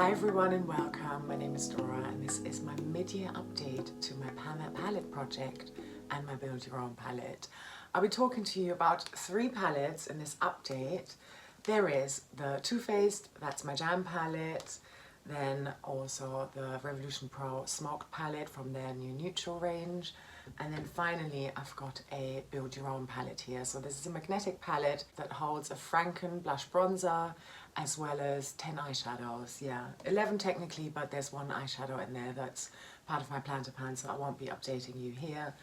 Hi everyone and welcome. My name is Dora and this is my mid-year update to my That Palette project and my Build Your Own palette. I'll be talking to you about 3 palettes in this update. There is the Too Faced, that's my Jam palette, then also the Revolution Pro Smoked palette from their new neutral range, and then finally I've got a Build Your Own palette here. So this is a magnetic palette that holds a Franken blush bronzer as well as 10 eyeshadows. Yeah, 11 technically, but there's one eyeshadow in there that's part of my planter pan, so I won't be updating you here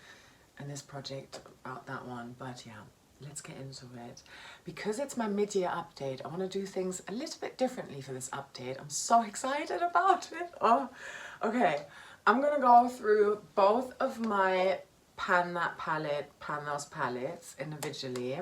in this project about that one. But yeah, let's get into it. Because it's my mid-year update, I want to do things a little bit differently for this update. I'm so excited about it. Oh, okay. I'm gonna go through both of my pan those palettes individually.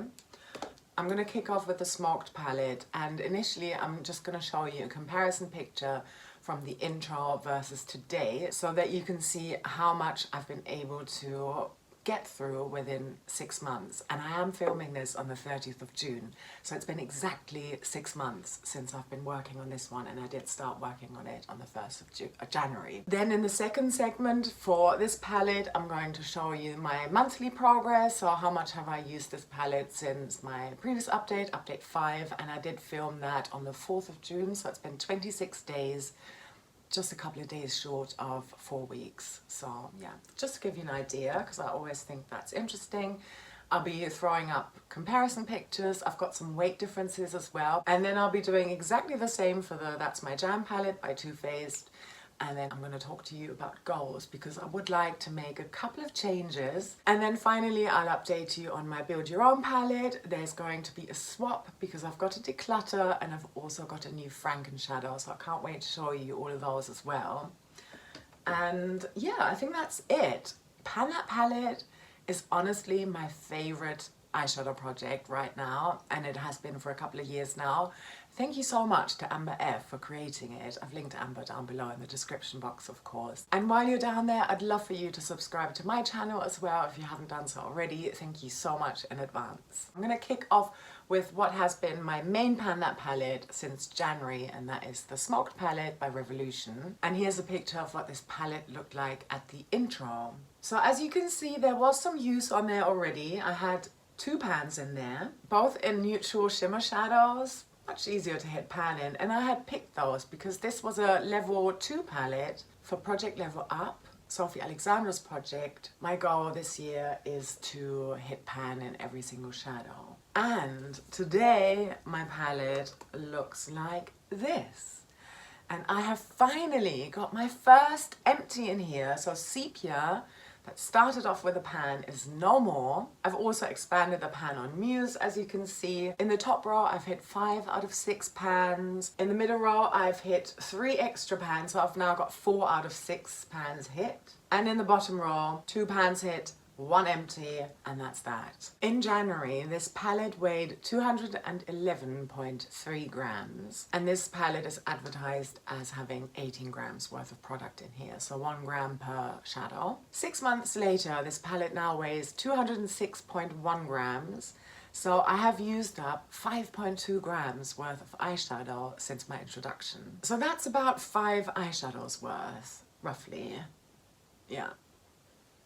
I'm gonna kick off with the smoked palette, and initially I'm just gonna show you a comparison picture from the intro versus today so that you can see how much I've been able to get through within 6 months. And I am filming this on the 30th of June, so it's been exactly 6 months since I've been working on this one, and I did start working on it on the 1st of January. Then in the second segment for this palette, I'm going to show you my monthly progress, so how much have I used this palette since my previous update, update 5, and I did film that on the 4th of June, so it's been 26 days, just a couple of days short of 4 weeks. So yeah, just to give you an idea, because I always think that's interesting. I'll be throwing up comparison pictures. I've got some weight differences as well. And then I'll be doing exactly the same for the That's My Jam palette by Too Faced. And then I'm going to talk to you about goals because I would like to make a couple of changes. And then finally I'll update you on my Build Your Own palette. There's going to be a swap because I've got to declutter, and I've also got a new Franken shadow, so I can't wait to show you all of those as well. And yeah, I think that's it. That palette is honestly my favorite eyeshadow project right now, and it has been for a couple of years now. Thank you so much to Amber F for creating it. I've linked Amber down below in the description box, of course. And while you're down there, I'd love for you to subscribe to my channel as well if you haven't done so already. Thank you so much in advance. I'm gonna kick off with what has been my main That palette since January, and that is the Smoked palette by Revolution. And here's a picture of what this palette looked like at the intro. So as you can see, there was some use on there already. I had 2 pans in there, both in neutral shimmer shadows, much easier to hit pan in, and I had picked those because this was a level 2 palette for project level up, Sofie Alexandra's project. My goal this year is to hit pan in every single shadow. And today my palette looks like this. And I have finally got my first empty in here, so sepia, that started off with a pan is no more. I've also expanded the pan on Muse, as you can see. In the top row, I've hit 5 out of 6 pans. In the middle row, I've hit 3 extra pans, so I've now got 4 out of 6 pans hit. And in the bottom row, 2 pans hit, 1 empty, and that's that. In January, this palette weighed 211.3 grams, and this palette is advertised as having 18 grams worth of product in here, so 1 gram per shadow. 6 months later, this palette now weighs 206.1 grams, so I have used up 5.2 grams worth of eyeshadow since my introduction. So that's about 5 eyeshadows worth, roughly. Yeah.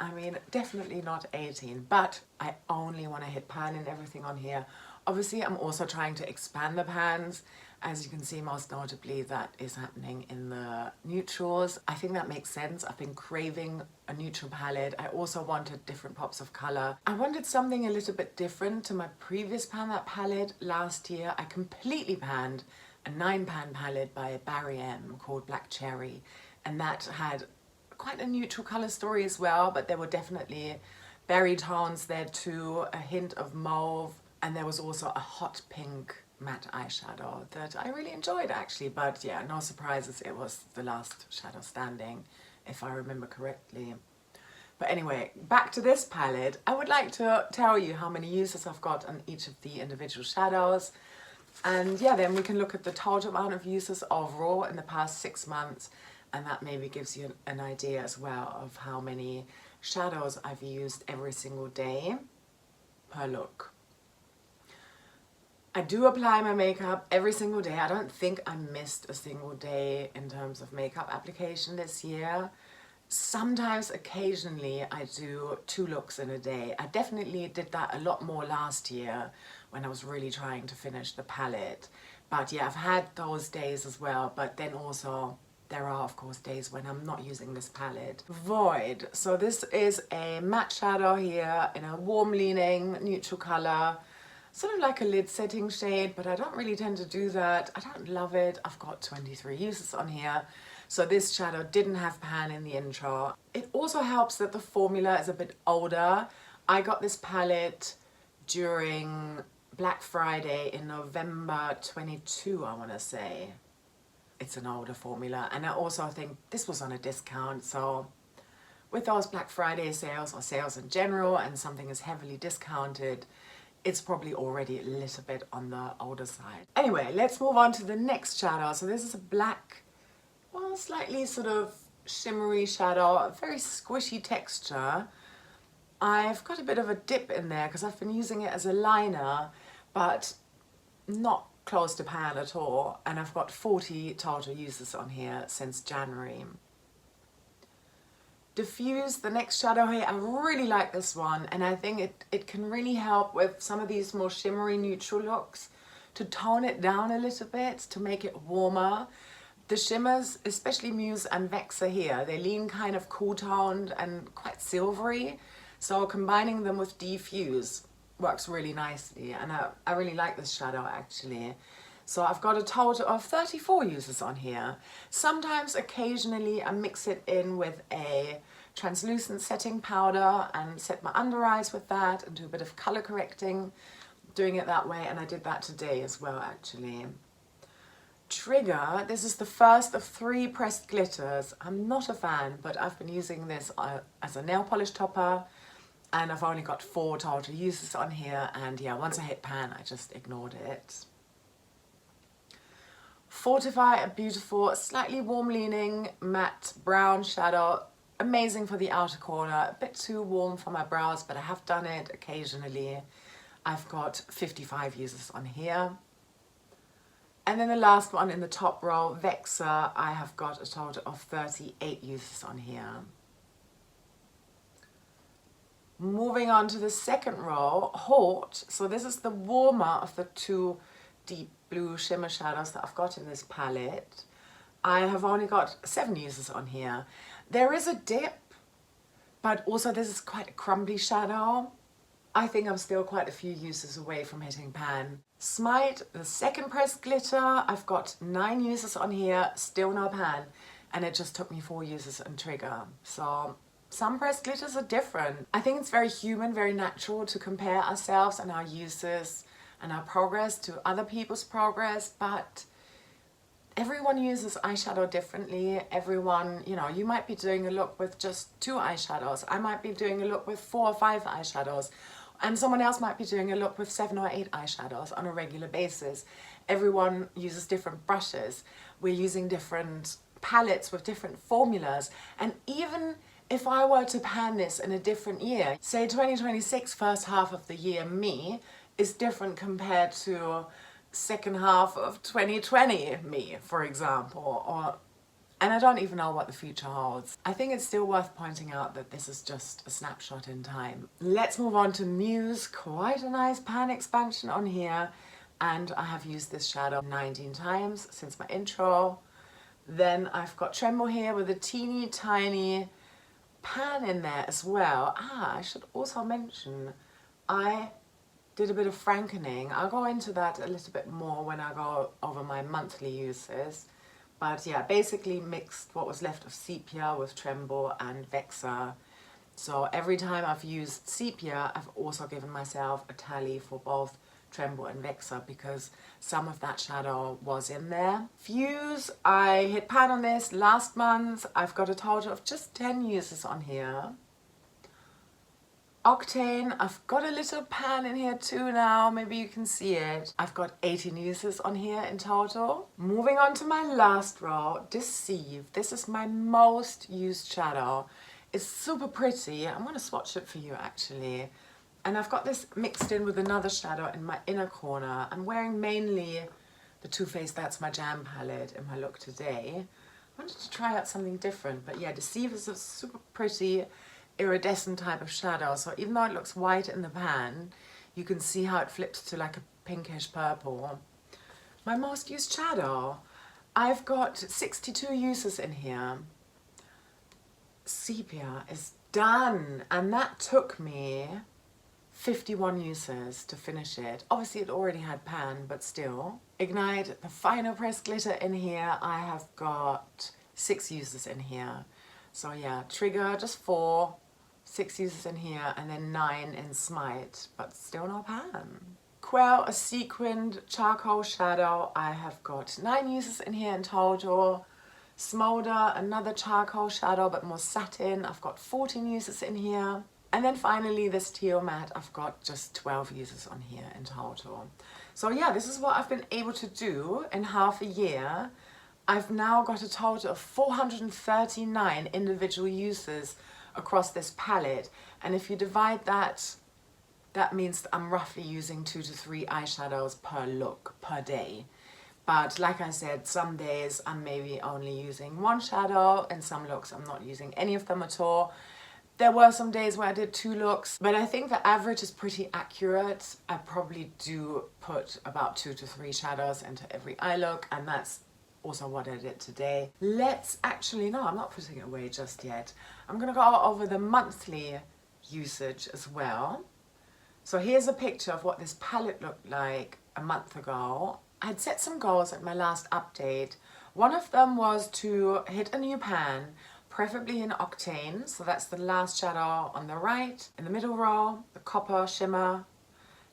I mean, definitely not 18, but I only want to hit pan in everything on here. Obviously, I'm also trying to expand the pans. As you can see, most notably, that is happening in the neutrals. I think that makes sense. I've been craving a neutral palette. I also wanted different pops of color. I wanted something a little bit different to my previous That palette. Last year, I completely panned a 9-pan palette by Barry M called Black Cherry, and that had quite a neutral color story as well, but there were definitely berry tones there too, a hint of mauve, and there was also a hot pink matte eyeshadow that I really enjoyed actually. But yeah, no surprises, it was the last shadow standing, if I remember correctly. But anyway, back to this palette. I would like to tell you how many uses I've got on each of the individual shadows, and yeah, then we can look at the total amount of uses overall in the past 6 months. And that maybe gives you an idea as well of how many shadows I've used every single day per look. I do apply my makeup every single day. I don't think I missed a single day in terms of makeup application this year. Sometimes, occasionally, I do 2 looks in a day. I definitely did that a lot more last year when I was really trying to finish the palette. But yeah, I've had those days as well, but then also there are of course days when I'm not using this palette. Void. So this is a matte shadow here in a warm leaning neutral color. Sort of like a lid setting shade, but I don't really tend to do that. I don't love it. I've got 23 uses on here. So this shadow didn't have pan in the intro. It also helps that the formula is a bit older. I got this palette during Black Friday in November 22, I want to say. It's an older formula, and I also think this was on a discount, so with those Black Friday sales or sales in general and something is heavily discounted, it's probably already a little bit on the older side. Anyway, let's move on to the next shadow. So this is a black, well, slightly sort of shimmery shadow, a very squishy texture. I've got a bit of a dip in there because I've been using it as a liner, but not close to pan at all. And I've got 40 total uses on here since January. Diffuse, the next shadow here, I really like this one, and I think it can really help with some of these more shimmery neutral looks to tone it down a little bit, to make it warmer. The shimmers, especially Muse and Vexa here, they lean kind of cool toned and quite silvery, so combining them with Diffuse works really nicely, and I really like this shadow actually. So I've got a total of 34 uses on here. Sometimes, occasionally, I mix it in with a translucent setting powder and set my under eyes with that and do a bit of color correcting, doing it that way, and I did that today as well actually. Trigger, this is the first of 3 pressed glitters. I'm not a fan, but I've been using this as a nail polish topper, and I've only got 4 total uses on here, and yeah, once I hit pan, I just ignored it. Fortify, a beautiful, slightly warm-leaning matte brown shadow. Amazing for the outer corner, a bit too warm for my brows, but I have done it occasionally. I've got 55 uses on here. And then the last one in the top row, Vexa, I have got a total of 38 uses on here. Moving on to the second row, Haute. So this is the warmer of the 2 deep blue shimmer shadows that I've got in this palette. I have only got 7 uses on here. There is a dip, but also this is quite a crumbly shadow. I think I'm still quite a few uses away from hitting pan. Smite, the second pressed glitter, I've got 9 uses on here, still no pan, and it just took me 4 uses on Trigger. So some pressed glitters are different. I think it's very human, very natural to compare ourselves and our uses and our progress to other people's progress, but everyone uses eyeshadow differently. Everyone, you know, you might be doing a look with just 2 eyeshadows. I might be doing a look with 4 or 5 eyeshadows, and someone else might be doing a look with 7 or 8 eyeshadows on a regular basis. Everyone uses different brushes. We're using different palettes with different formulas, and even if I were to pan this in a different year, say 2026 first half of the year me, is different compared to second half of 2020 me, for example, and I don't even know what the future holds. I think it's still worth pointing out that this is just a snapshot in time. Let's move on to Muse. Quite a nice pan expansion on here, and I have used this shadow 19 times since my intro. Then I've got Tremble here with a teeny tiny pan in there as well. I should also mention, I did a bit of frankening. I'll go into that a little bit more when I go over my monthly uses. But yeah, basically mixed what was left of Sepia with Tremble and Vexa. So every time I've used Sepia, I've also given myself a tally for both Tremble and Vexa because some of that shadow was in there. Fuse, I hit pan on this last month. I've got a total of just 10 uses on here. Octane, I've got a little pan in here too now, maybe you can see it. I've got 18 uses on here in total. Moving on to my last row, Deceive. This is my most used shadow. It's super pretty. I'm going to swatch it for you actually. And I've got this mixed in with another shadow in my inner corner. I'm wearing mainly the Too Faced That's My Jam palette in my look today. I wanted to try out something different, but yeah, Deceive is a super pretty iridescent type of shadow. So even though it looks white in the pan, you can see how it flips to like a pinkish purple. My most used shadow. I've got 62 uses in here. Sepia is done, and that took me 51 uses to finish it. Obviously it already had pan, but still. Ignite, the final pressed glitter in here. I have got 6 uses in here. So yeah, trigger just 4, 6 uses in here, and then 9 in Smite, but still no pan. Quell, a sequined charcoal shadow. I have got 9 uses in here in total. Smolder, another charcoal shadow, but more satin. I've got 14 uses in here. And then finally this teal matte, I've got just 12 uses on here in total. So yeah, this is what I've been able to do in half a year. I've now got a total of 439 individual uses across this palette. And if you divide that, that means that I'm roughly using 2 to 3 eyeshadows per look, per day. But like I said, some days I'm maybe only using 1 shadow, and some looks I'm not using any of them at all. There were some days where I did 2 looks, but I think the average is pretty accurate. I probably do put about 2 to 3 shadows into every eye look, and that's also what I did today. Let's actually, no, I'm not putting it away just yet. I'm gonna go over the monthly usage as well. So here's a picture of what this palette looked like a month ago. I had set some goals at my last update. One of them was to hit a new pan, preferably in Octane. So that's the last shadow on the right, in the middle row, the copper shimmer.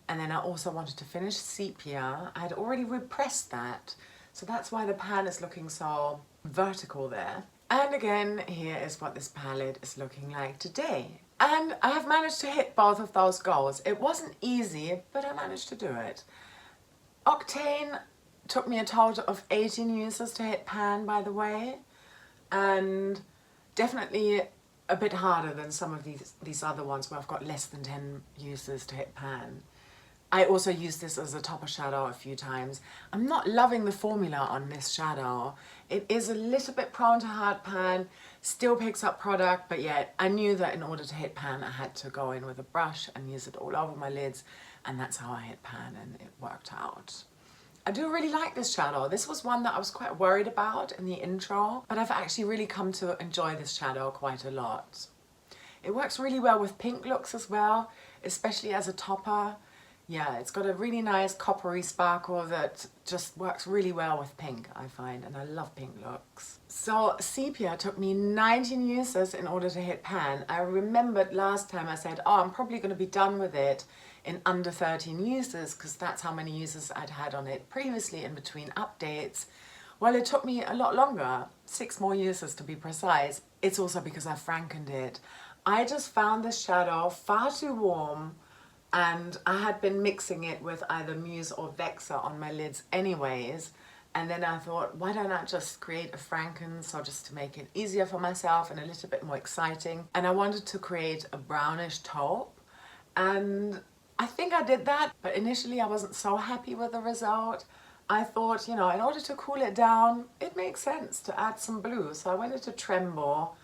And then I also wanted to finish Sepia. I had already repressed that. So that's why the pan is looking so vertical there. And again, here is what this palette is looking like today. And I have managed to hit both of those goals. It wasn't easy, but I managed to do it. Octane took me a total of 18 uses to hit pan, by the way, and definitely a bit harder than some of these other ones where I've got less than 10 uses to hit pan. I also used this as a topper shadow a few times. I'm not loving the formula on this shadow. It is a little bit prone to hard pan, still picks up product, but yet I knew that in order to hit pan I had to go in with a brush and use it all over my lids, and that's how I hit pan, and it worked out. I do really like this shadow. This was one that I was quite worried about in the intro, but I've actually really come to enjoy this shadow quite a lot. It works really well with pink looks as well, especially as a topper. Yeah, it's got a really nice coppery sparkle that just works really well with pink, I find, and I love pink looks. So Sepia took me 19 uses in order to hit pan. I remembered last time I said, oh, I'm probably going to be done with it in under 13 uses, because that's how many uses I'd had on it previously in between updates. Well, it took me a lot longer, 6 more uses to be precise. It's also because I frankened it. I just found this shadow far too warm, and I had been mixing it with either Muse or Vexa on my lids anyways, and then I thought, why don't I just create a Franken, so just to make it easier for myself and a little bit more exciting. And I wanted to create a brownish taupe, and I think I did that, but initially I wasn't so happy with the result. I thought, you know, in order to cool it down, it makes sense to add some blue, so I went into Tremble.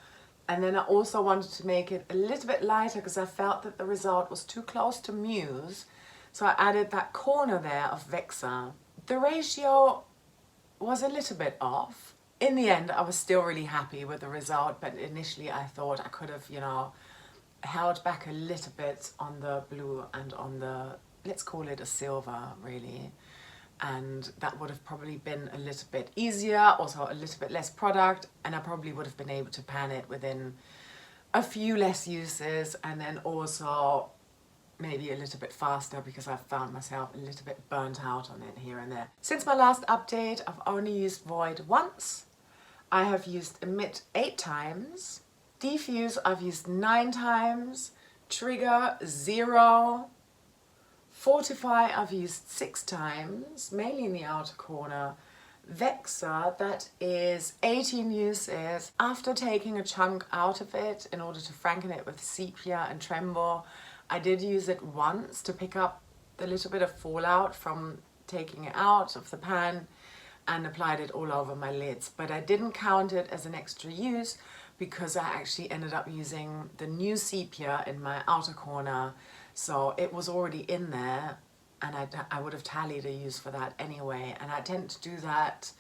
And then I also wanted to make it a little bit lighter because I felt that the result was too close to Muse. So I added that corner there of Vexa. The ratio was a little bit off. In the end, I was still really happy with the result, but initially I thought I could have, you know, held back a little bit on the blue and on the, let's call it a silver, really. And that would have probably been a little bit easier, also a little bit less product, and I probably would have been able to pan it within a few less uses, and then also maybe a little bit faster because I've found myself a little bit burnt out on it here and there. Since my last update, I've only used Void once. I have used Emit 8 times. Diffuse I've used 9 times. Trigger 0. Fortify I've used 6 times, mainly in the outer corner. Vexa, that is 18 uses. After taking a chunk out of it in order to franken it with Sepia and Tremble, I did use it once to pick up the little bit of fallout from taking it out of the pan and applied it all over my lids, but I didn't count it as an extra use because I actually ended up using the new sepia in my outer corner, so it was already in there, and I would have tallied a use for that anyway. And I tend to do that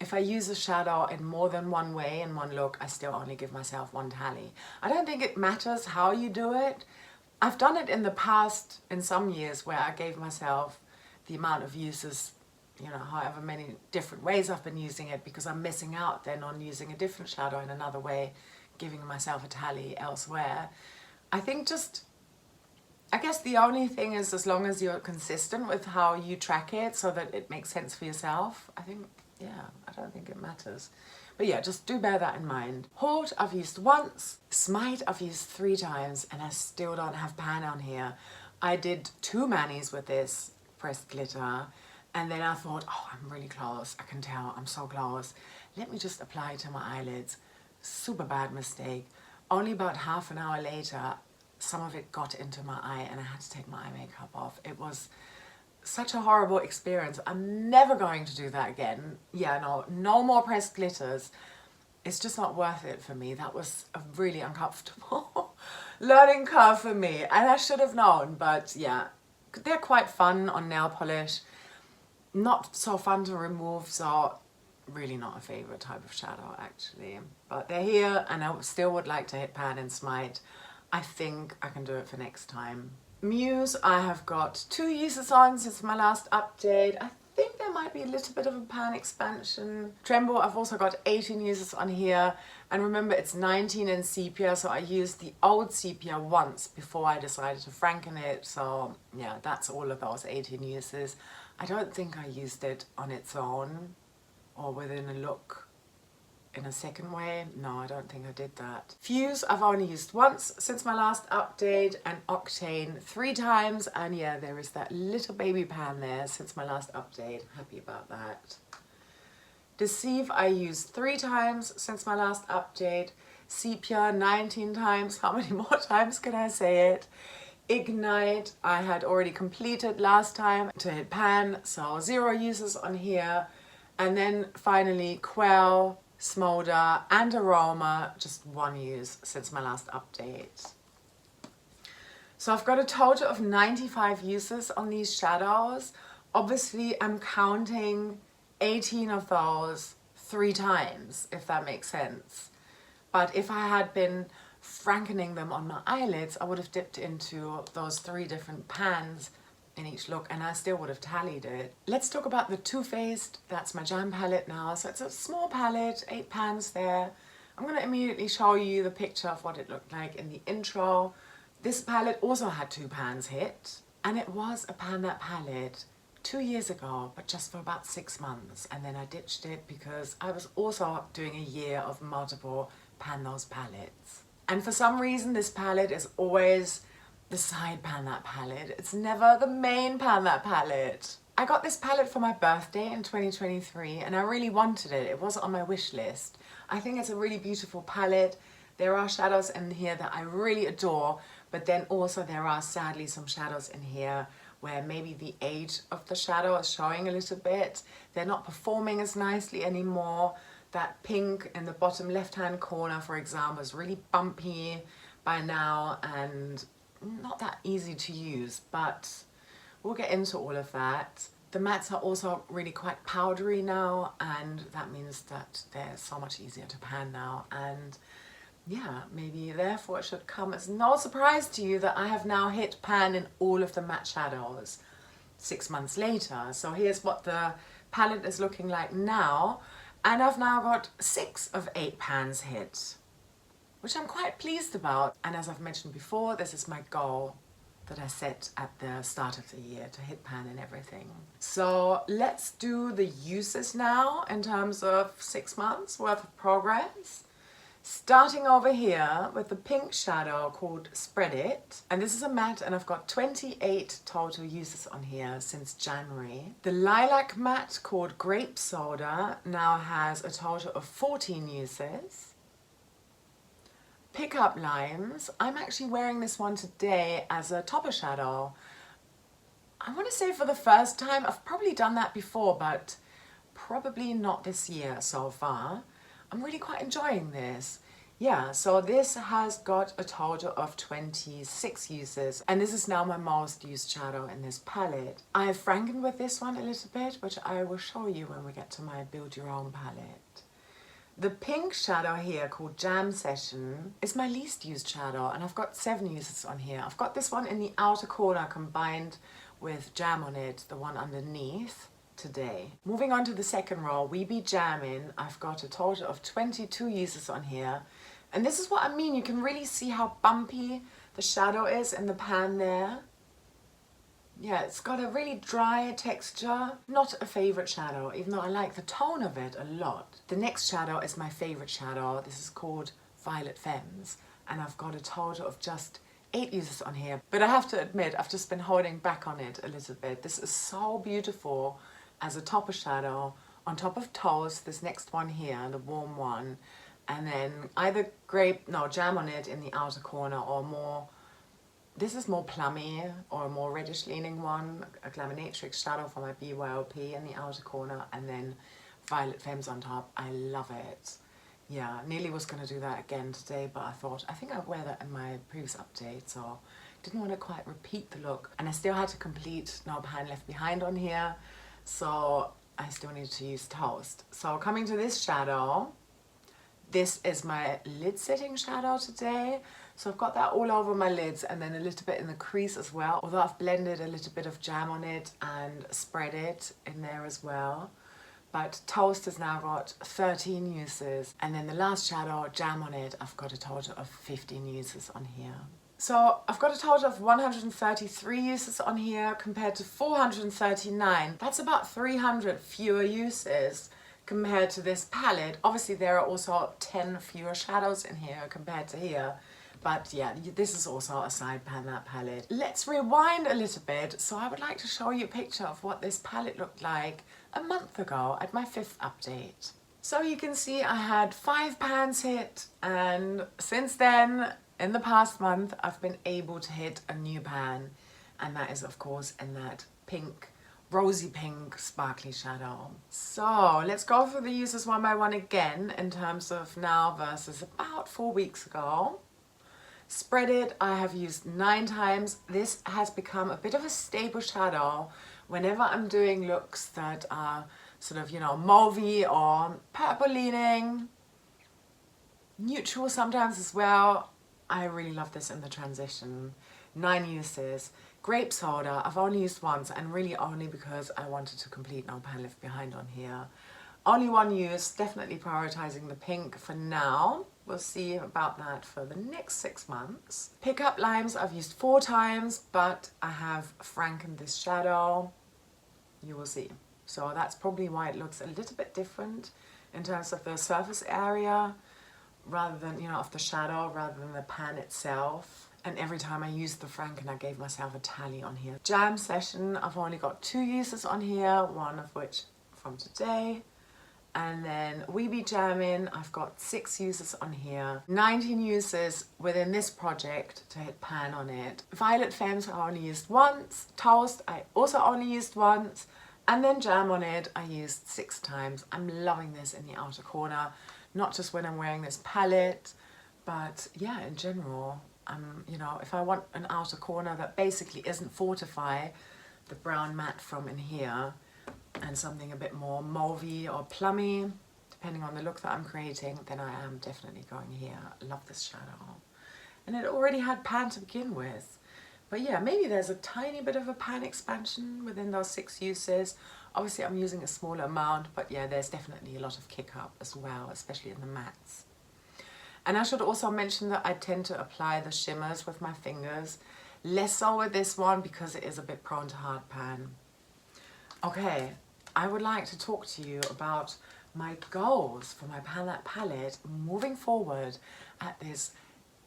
if I use a shadow in more than one way in one look. I still only give myself one tally. I don't think it matters how you do it. I've done it in the past in some years where I gave myself the amount of uses, you know, however many different ways I've been using it, because I'm missing out then on using a different shadow in another way, giving myself a tally elsewhere. I think I guess the only thing is, as long as you're consistent with how you track it so that it makes sense for yourself, I think, yeah, I don't think it matters. But yeah, just do bear that in mind. Hoard I've used once, Smite I've used 3 times, and I still don't have pan on here. I did 2 manis with this pressed glitter, and then I thought, oh, I'm really close, I can tell, I'm so close. Let me just apply it to my eyelids. Super bad mistake. Only about half an hour later, some of it got into my eye and I had to take my eye makeup off. It was such a horrible experience. I'm never going to do that again. Yeah, no more pressed glitters. It's just not worth it for me. That was a really uncomfortable learning curve for me, and I should have known. But yeah, they're quite fun on nail polish. Not so fun to remove, so really not a favorite type of shadow actually. But they're here, and I still would like to hit pan and Smite. I think I can do it for next time. Muse, I have got 2 uses on since my last update. I think there might be a little bit of a pan expansion. Tremble, I've also got 18 uses on here. And remember, it's 19 in sepia, so I used the old sepia once before I decided to franken it. So yeah, that's all of those 18 uses. I don't think I used it on its own or within a look in a second way. No, I don't think I did that. Fuse I've only used once since my last update, and Octane 3 times, and yeah, there is that little baby pan there since my last update. Happy about that. Deceive I used 3 times since my last update. Sepia 19 times. How many more times can I say it? Ignite I had already completed last time to hit pan, so 0 uses on here. And then finally Quell, Smolder and Aroma, just 1 use since my last update. So I've got a total of 95 uses on these shadows. Obviously I'm counting 18 of those 3 times, if that makes sense. But if I had been frankening them on my eyelids, I would have dipped into those 3 different pans in each look, and I still would have tallied it. Let's talk about the Too Faced. That's my jam palette now. So it's a small palette, 8 pans there. I'm going to immediately show you the picture of what it looked like in the intro. This palette also had 2 pans hit, and it was a Pan That palette 2 years ago, but just for about 6 months, and then I ditched it because I was also doing a year of multiple Pan Those palettes. And for some reason this palette is always the side Pan That palette. It's never the main Pan That palette. I got this palette for my birthday in 2023 and I really wanted it. It was on my wish list. I think it's a really beautiful palette. There are shadows in here that I really adore, but then also there are sadly some shadows in here where maybe the age of the shadow is showing a little bit. They're not performing as nicely anymore. That pink in the bottom left-hand corner, for example, is really bumpy by now and not that easy to use, but we'll get into all of that. The mattes are also really quite powdery now, and that means that they're so much easier to pan now. And yeah, maybe therefore it should come as no surprise to you that I have now hit pan in all of the matte shadows 6 months later. So here's what the palette is looking like now, and I've now got 6 of 8 pans hit, which I'm quite pleased about. And as I've mentioned before, this is my goal that I set at the start of the year, to hit pan and everything. So let's do the uses now in terms of 6 months worth of progress. Starting over here with the pink shadow called Spread It. And this is a matte, and I've got 28 total uses on here since January. The lilac matte called Grape Soda now has a total of 14 uses. Pickup Lines. I'm actually wearing this one today as a topper shadow. I want to say for the first time. I've probably done that before, but probably not this year so far. I'm really quite enjoying this. Yeah, so this has got a total of 26 uses, and this is now my most used shadow in this palette. I've frankened with this one a little bit, which I will show you when we get to my Build Your Own palette. The pink shadow here, called Jam Session, is my least used shadow, and I've got 7 uses on here. I've got this one in the outer corner combined with Jam on it, the one underneath, today. Moving on to the second row, We Be Jammin', I've got a total of 22 uses on here. And this is what I mean, you can really see how bumpy the shadow is in the pan there. Yeah, it's got a really dry texture. Not a favorite shadow, even though I like the tone of it a lot. The next shadow is my favorite shadow. This is called Violet Femmes, and I've got a total of just 8 uses on here. But I have to admit, I've just been holding back on it a little bit. This is so beautiful as a topper shadow on top of Toast, this next one here, the warm one. And then either jam on it in the outer corner, or more, this is more plummy or a more reddish leaning one, a Glaminatrix shadow for my BYOP in the outer corner, and then Violet Femmes on top. I love it. Yeah, nearly was going to do that again today, but I think I'd wear that in my previous update, so didn't want to quite repeat the look. And I still had to complete No Pan Left Behind on here, so I still needed to use Toast. So coming to this shadow, this is my lid setting shadow today. So I've got that all over my lids and then a little bit in the crease as well. Although I've blended a little bit of jam on it and spread it in there as well. But Toast has now got 13 uses. And then the last shadow, Jam on it, I've got a total of 15 uses on here. So I've got a total of 133 uses on here compared to 439. That's about 300 fewer uses compared to this palette. Obviously there are also 10 fewer shadows in here compared to here, but yeah, this is also a side pan, that palette. Let's rewind a little bit. So I would like to show you a picture of what this palette looked like a month ago at my 5th update. So you can see I had 5 pans hit, and since then, in the past month, I've been able to hit a new pan, and that is of course in that pink, rosy pink sparkly shadow. So let's go through the uses one by one again in terms of now versus about 4 weeks ago. Spread It, I have used 9 times. This has become a bit of a staple shadow whenever I'm doing looks that are sort of, you know, mauvey or purple leaning, neutral sometimes as well. I really love this in the transition. 9 uses. Grape Soda, I've only used once, and really only because I wanted to complete No Pan Left Behind on here. Only 1 use, definitely prioritizing the pink for now. We'll see about that for the next 6 months. Pickup Lines, I've used 4 times, but I have frankened this shadow. You will see. So that's probably why it looks a little bit different in terms of the surface area, rather than, you know, of the shadow, rather than the pan itself. And every time I used the franken, I gave myself a tally on here. Jam Session, I've only got 2 uses on here, one of which from today. And then We Be Jammin', I've got 6 uses on here. 19 uses within this project to hit pan on it. Violet Femmes I only used once. Toast I also only used once. And then Jam on it I used 6 times. I'm loving this in the outer corner. Not just when I'm wearing this palette, but yeah, in general. You know, if I want an outer corner that basically isn't Fortify, the brown matte from in here, and something a bit more mauvey or plummy, depending on the look that I'm creating, then I am definitely going here. I love this shadow. And it already had pan to begin with. But yeah, maybe there's a tiny bit of a pan expansion within those 6 uses. Obviously I'm using a smaller amount, but yeah, there's definitely a lot of kick up as well, especially in the mattes. And I should also mention that I tend to apply the shimmers with my fingers. Less so with this one because it is a bit prone to hard pan. Okay, I would like to talk to you about my goals for my Pan That palette moving forward at this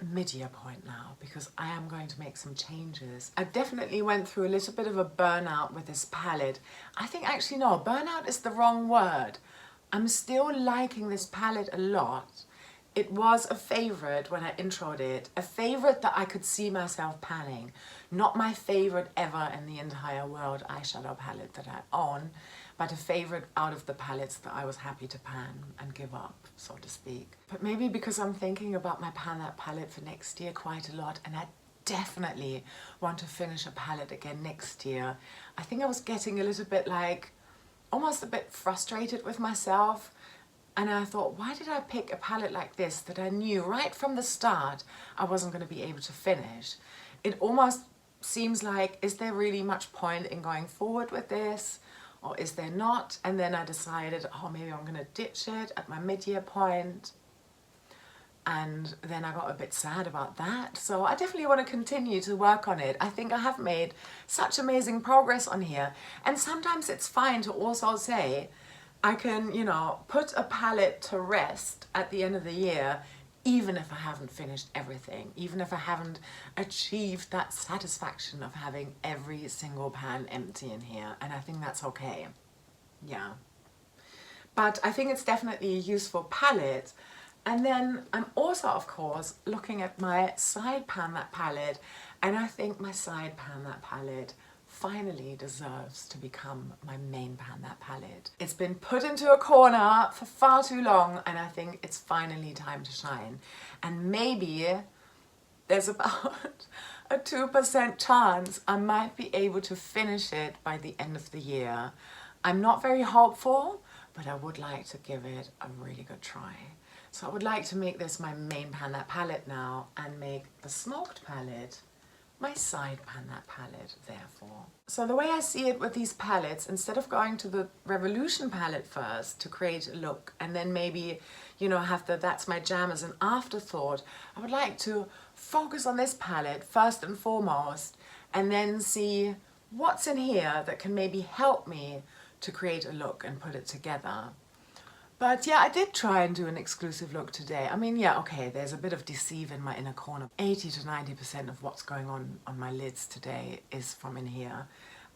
mid-year point now, because I am going to make some changes. I definitely went through a little bit of a burnout with this palette. I think actually no, burnout is the wrong word. I'm still liking this palette a lot. It was a favorite when I introed it, a favorite that I could see myself panning. Not my favorite ever in the entire world eyeshadow palette that I own, but a favorite out of the palettes that I was happy to pan and give up, so to speak. But maybe because I'm thinking about my Pan That palette for next year quite a lot, and I definitely want to finish a palette again next year. I think I was getting a little bit like, almost a bit frustrated with myself. And I thought, why did I pick a palette like this that I knew right from the start I wasn't going to be able to finish? It almost seems like, is there really much point in going forward with this? Or is there not? And then I decided, oh, maybe I'm going to ditch it at my mid-year point. And then I got a bit sad about that. So I definitely want to continue to work on it. I think I have made such amazing progress on here. And sometimes it's fine to also say, I can, you know, put a palette to rest at the end of the year, even if I haven't finished everything, even if I haven't achieved that satisfaction of having every single pan empty in here. And I think that's okay. Yeah. But I think it's definitely a useful palette. And then I'm also, of course, looking at my side Pan That palette, and I think my side Pan That palette finally deserves to become my main Pan That palette. It's been put into a corner for far too long, and I think it's finally time to shine. And maybe there's about a 2% chance I might be able to finish it by the end of the year. I'm not very hopeful, but I would like to give it a really good try. So I would like to make this my main Pan That palette now, and make the smoked palette my side Pan That palette, therefore. So the way I see it with these palettes, instead of going to the Revolution palette first to create a look, and then maybe, you know, have the That's My Jam as an afterthought, I would like to focus on this palette first and foremost, and then see what's in here that can maybe help me to create a look and put it together. But yeah, I did try and do an exclusive look today. I mean, yeah, okay, there's a bit of deceive in my inner corner. 80 to 90% of what's going on my lids today is from in here.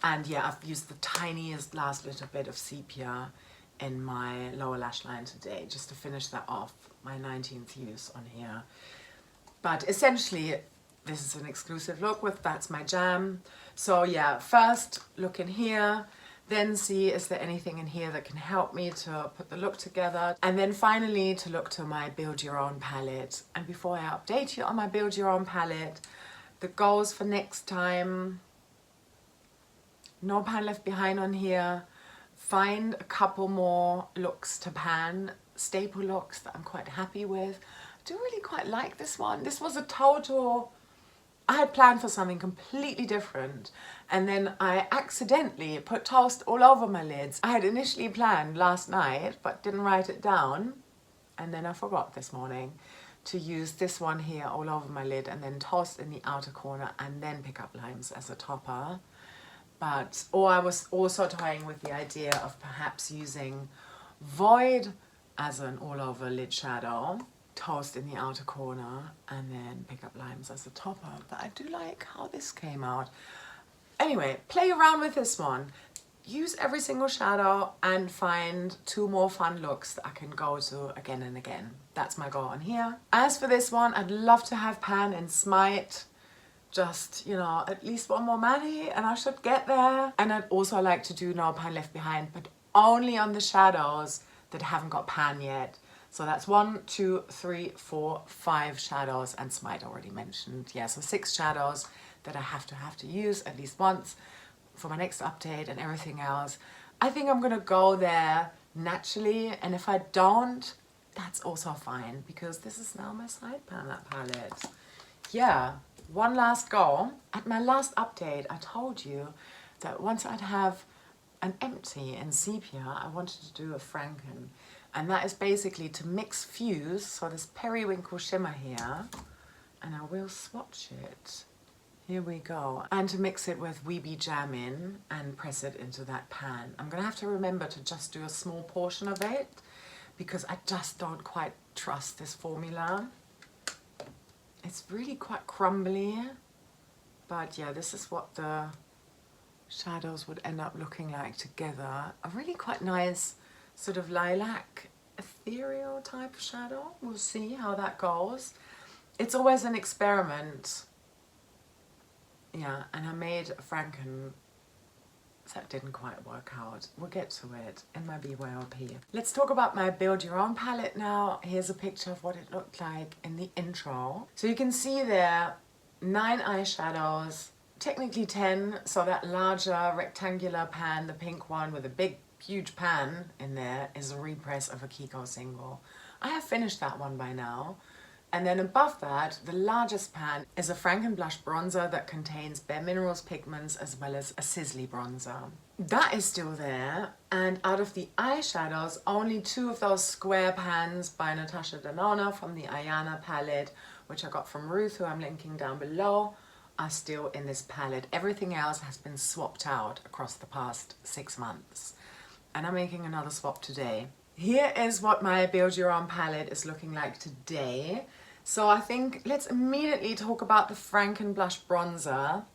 And yeah, I've used the tiniest last little bit of sepia in my lower lash line today, just to finish that off, my 19th use on here. But essentially, this is an exclusive look with That's My Jam. So yeah, first look in here, then see is there anything in here that can help me to put the look together, and then finally to look to my Build Your Own palette. And before I update you on my Build Your Own palette, the goals for next time: no pan left behind on here, find a couple more looks to pan, staple looks that I'm quite happy with. I do really quite like this one. This was a total, I had planned for something completely different, and then I accidentally put toast all over my lids. I had initially planned last night but didn't write it down, and then I forgot this morning to use this one here all over my lid, and then toast in the outer corner, and then pick up limes as a topper. But, or I was also toying with the idea of perhaps using Void as an all over lid shadow, toast in the outer corner, and then pick up limes as a topper. But I do like how this came out. Anyway, play around with this one. Use every single shadow and find two more fun looks that I can go to again and again. That's my goal on here. As for this one, I'd love to have pan and smite. Just, you know, at least one more mani and I should get there. And I'd also like to do no pan left behind, but only on the shadows that haven't got pan yet. So that's 1, 2, 3, 4, 5 shadows, and smite already mentioned. Yeah, so 6 shadows that I have to use at least once for my next update, and everything else, I think I'm gonna go there naturally, and if I don't, that's also fine, because this is now my side Pan That palette. Yeah, one last go. At my last update, I told you that once I'd have an empty in sepia, I wanted to do a Franken. And that is basically to mix fuse, so this periwinkle shimmer here, and I will swatch it. Here we go. And to mix it with Weeby Jam in and press it into that pan. I'm gonna have to remember to just do a small portion of it, because I just don't quite trust this formula. It's really quite crumbly, but yeah, this is what the shadows would end up looking like together. A really quite nice sort of lilac ethereal type of shadow. We'll see how that goes. It's always an experiment. Yeah, and I made Franken. That didn't quite work out. We'll get to it in my BYOP. Let's talk about my Build Your Own palette now. Here's a picture of what it looked like in the intro. So you can see there 9 eyeshadows, technically 10. So that larger rectangular pan, the pink one with a big huge pan in there, is a repress of a Kiko single. I have finished that one by now. And then above that, the largest pan is a Franken Blush bronzer that contains Bare Minerals pigments as well as a Sizzly bronzer. That is still there, and out of the eyeshadows, only 2 of those square pans by Natasha Denona from the Ayana palette, which I got from Ruth, who I'm linking down below, are still in this palette. Everything else has been swapped out across the past 6 months. And I'm making another swap today. Here is what my Build Your Own palette is looking like today. So I think let's immediately talk about the Franken Blush Bronzer.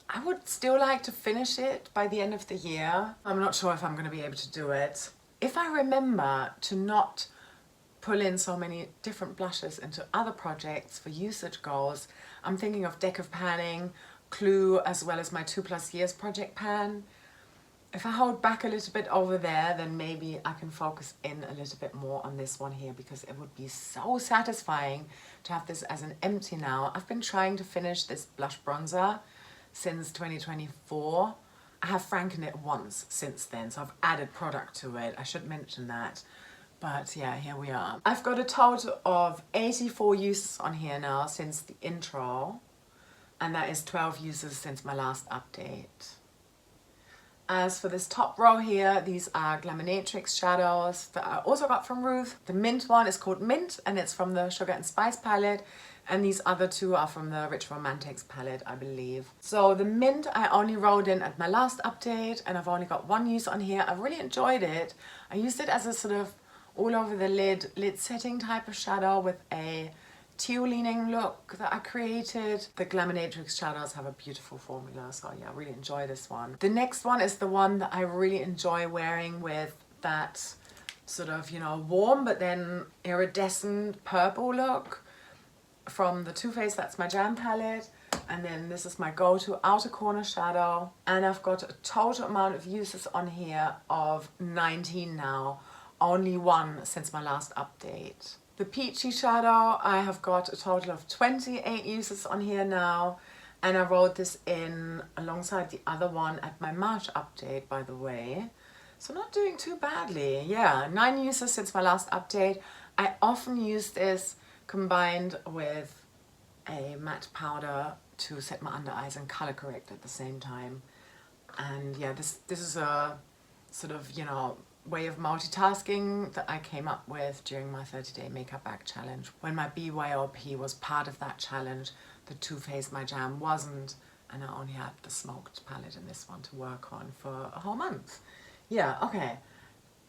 I would still like to finish it by the end of the year. I'm not sure if I'm going to be able to do it. If I remember to not pull in so many different blushes into other projects for usage goals, I'm thinking of Deck of Panning, Clue, as well as my 2+ years project pan. If I hold back a little bit over there, then maybe I can focus in a little bit more on this one here, because it would be so satisfying to have this as an empty now. I've been trying to finish this blush bronzer since 2024. I have Franken it once since then, so I've added product to it. I should mention that. But yeah, here we are. I've got a total of 84 uses on here now since the intro, and that is 12 uses since my last update. As for this top row here, these are Glaminatrix shadows that I also got from Ruth. The mint one is called Mint, and it's from the Sugar and Spice palette. And these other 2 are from the Rich Romantics palette, I believe. So the mint I only rolled in at my last update, and I've only got 1 use on here. I really enjoyed it. I used it as a sort of all over the lid setting type of shadow with a teal leaning look that I created. The Glaminatrix shadows have a beautiful formula, so yeah, I really enjoy this one. The next one is the one that I really enjoy wearing with that sort of, you know, warm but then iridescent purple look from the Too Faced That's My Jam palette. And then this is my go-to outer corner shadow, and I've got a total amount of uses on here of 19 now, only 1 since my last update. The peachy shadow, I have got a total of 28 uses on here now, and I wrote this in alongside the other one at my March update, by the way. So not doing too badly. Yeah, 9 uses since my last update. I often use this combined with a matte powder to set my under eyes and color correct at the same time. And yeah, this is a sort of, you know, way of multitasking that I came up with during my 30-day makeup bag challenge. When my BYOP was part of that challenge, the Too Faced My Jam wasn't, and I only had the smoked palette in this one to work on for a whole month. Yeah, okay.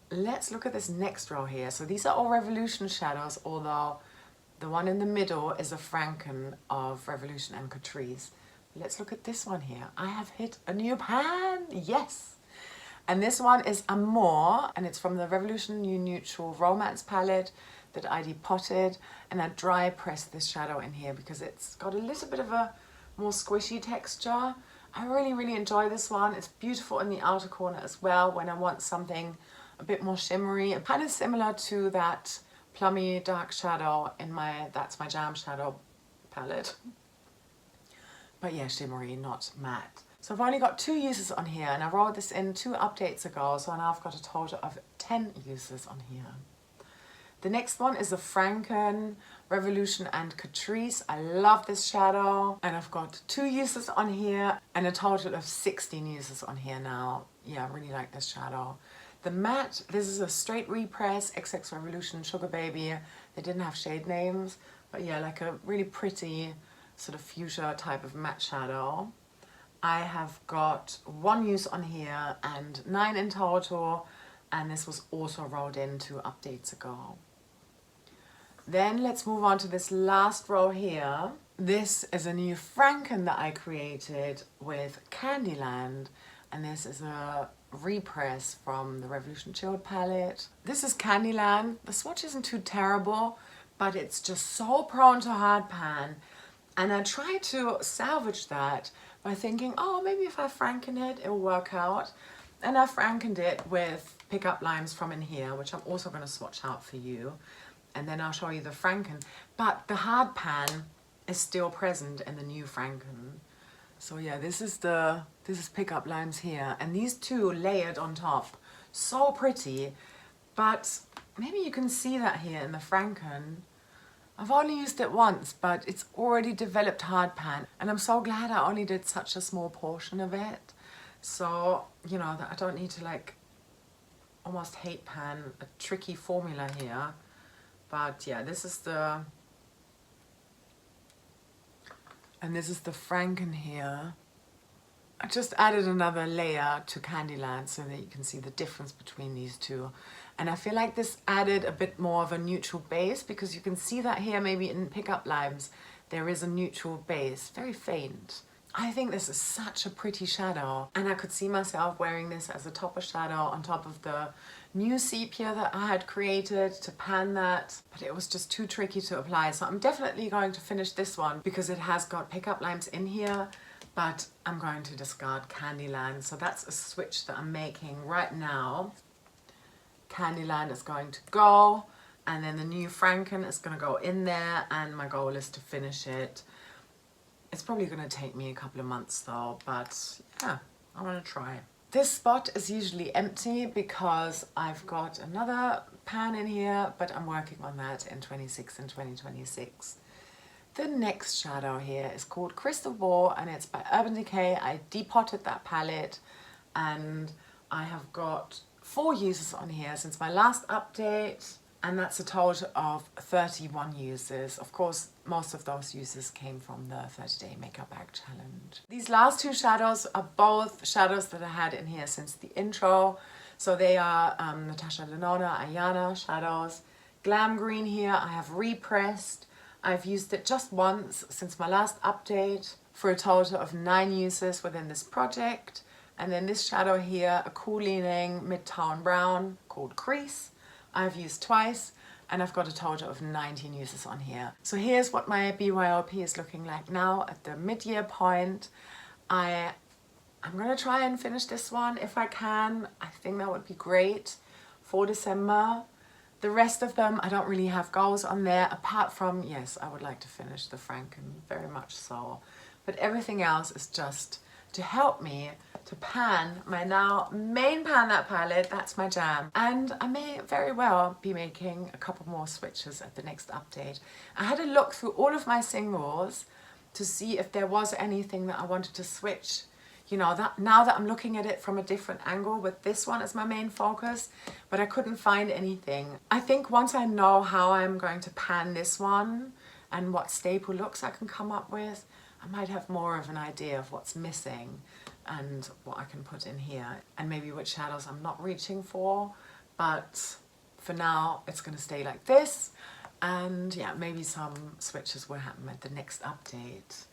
Let's look at this next row here. So these are all Revolution shadows, although the one in the middle is a Franken of Revolution and Catrice. Let's look at this one here. I have hit a new pan, yes! And this one is Amour, and it's from the Revolution New Neutral Romance palette that I depotted, and I dry pressed this shadow in here because it's got a little bit of a more squishy texture. I really enjoy this one. It's beautiful in the outer corner as well when I want something a bit more shimmery, kind of similar to that plummy dark shadow in my That's My Jam shadow palette. But yeah, shimmery, not matte. So I've only got 2 uses on here, and I rolled this in 2 updates ago, so now I've got a total of 10 uses on here. The next one is a Franken Revolution and Catrice. I love this shadow, and I've got 2 uses on here and a total of 16 uses on here now. Yeah, I really like this shadow. The matte, this is a straight repress, XX Revolution Sugar Baby. They didn't have shade names, but yeah, like a really pretty sort of fuchsia type of matte shadow. I have got 1 use on here and 9 in total, and this was also rolled in 2 updates ago. Then let's move on to this last row here. This is a new Franken that I created with Candyland, and this is a Repress from the Revolution Chilled palette. This is Candyland. The swatch isn't too terrible, but it's just so prone to hard pan. And I tried to salvage that by thinking, oh, maybe if I franken it, it'll work out. And I frankened it with pickup lines from in here, which I'm also going to swatch out for you. And then I'll show you the franken. But the hard pan is still present in the new franken. So yeah, this is pickup lines here. And these two layered on top. So pretty. But maybe you can see that here in the franken. I've only used it once, but it's already developed hard pan. And I'm so glad I only did such a small portion of it. So, you know, that I don't need to like almost hate pan a tricky formula here. But yeah, this is the franken here. I just added another layer to Candyland so that you can see the difference between these two. And I feel like this added a bit more of a neutral base, because you can see that here maybe in pickup lines there is a neutral base, very faint. I think this is such a pretty shadow, and I could see myself wearing this as a topper shadow on top of the new sepia that I had created to pan that, but it was just too tricky to apply. So I'm definitely going to finish this one because it has got pickup lines in here, but I'm going to discard Candyland. So that's a switch that I'm making right now. Candyland is going to go, and then the new franken is going to go in there, and my goal is to finish it. It's probably going to take me a couple of months though, but yeah, I want to try. This spot is usually empty because I've got another pan in here, but I'm working on that in 26 and 2026. The next shadow here is called Crystal Ball, and it's by Urban Decay. I depotted that palette, and I have got 4 uses on here since my last update, and that's a total of 31 uses. Of course, most of those uses came from the 30-day makeup bag challenge. These last 2 shadows are both shadows that I had in here since the intro. So they are Natasha Denona Ayana shadows. Glam Green here I have repressed. I've used it just once since my last update for a total of 9 uses within this project. And then this shadow here, a cool leaning mid-tone brown called Crease, I've used twice, and I've got a total of 19 uses on here. So here's what my BYOP is looking like now at the mid-year point. I'm gonna try and finish this one if I can. I think that would be great for December. The rest of them, I don't really have goals on there, apart from, yes, I would like to finish the franken, very much so. But everything else is just to help me to pan my now main Pan That palette. That's my jam. And I may very well be making a couple more switches at the next update. I had a look through all of my singles to see if there was anything that I wanted to switch. You know, that now that I'm looking at it from a different angle with this one as my main focus, but I couldn't find anything. I think once I know how I'm going to pan this one and what staple looks I can come up with, I might have more of an idea of what's missing and what I can put in here, and maybe which shadows I'm not reaching for. But for now it's going to stay like this, and yeah, maybe some switches will happen at the next update.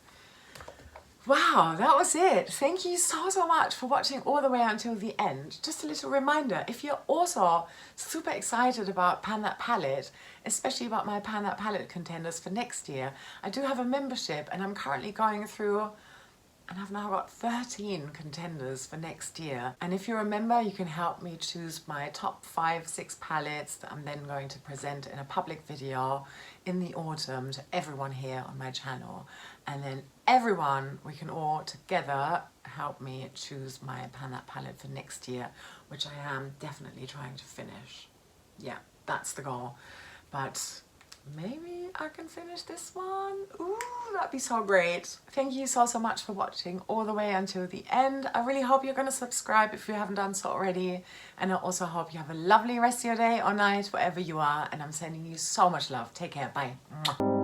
Wow, that was it. Thank you so much for watching all the way until the end. Just a little reminder, if you're also super excited about Pan That palette, especially about my Pan That palette contenders for next year, I do have a membership, and I'm currently going through, and I've now got 13 contenders for next year. And if you're a member, you can help me choose my top 5-6 palettes that I'm then going to present in a public video in the autumn to everyone here on my channel. And then everyone, we can all together help me choose my Pan That palette for next year, which I am definitely trying to finish. Yeah, that's the goal. But maybe I can finish this one. Ooh, that'd be so great. Thank you so much for watching all the way until the end. I really hope you're going to subscribe if you haven't done so already. And I also hope you have a lovely rest of your day or night, wherever you are. And I'm sending you so much love. Take care. Bye. Mwah.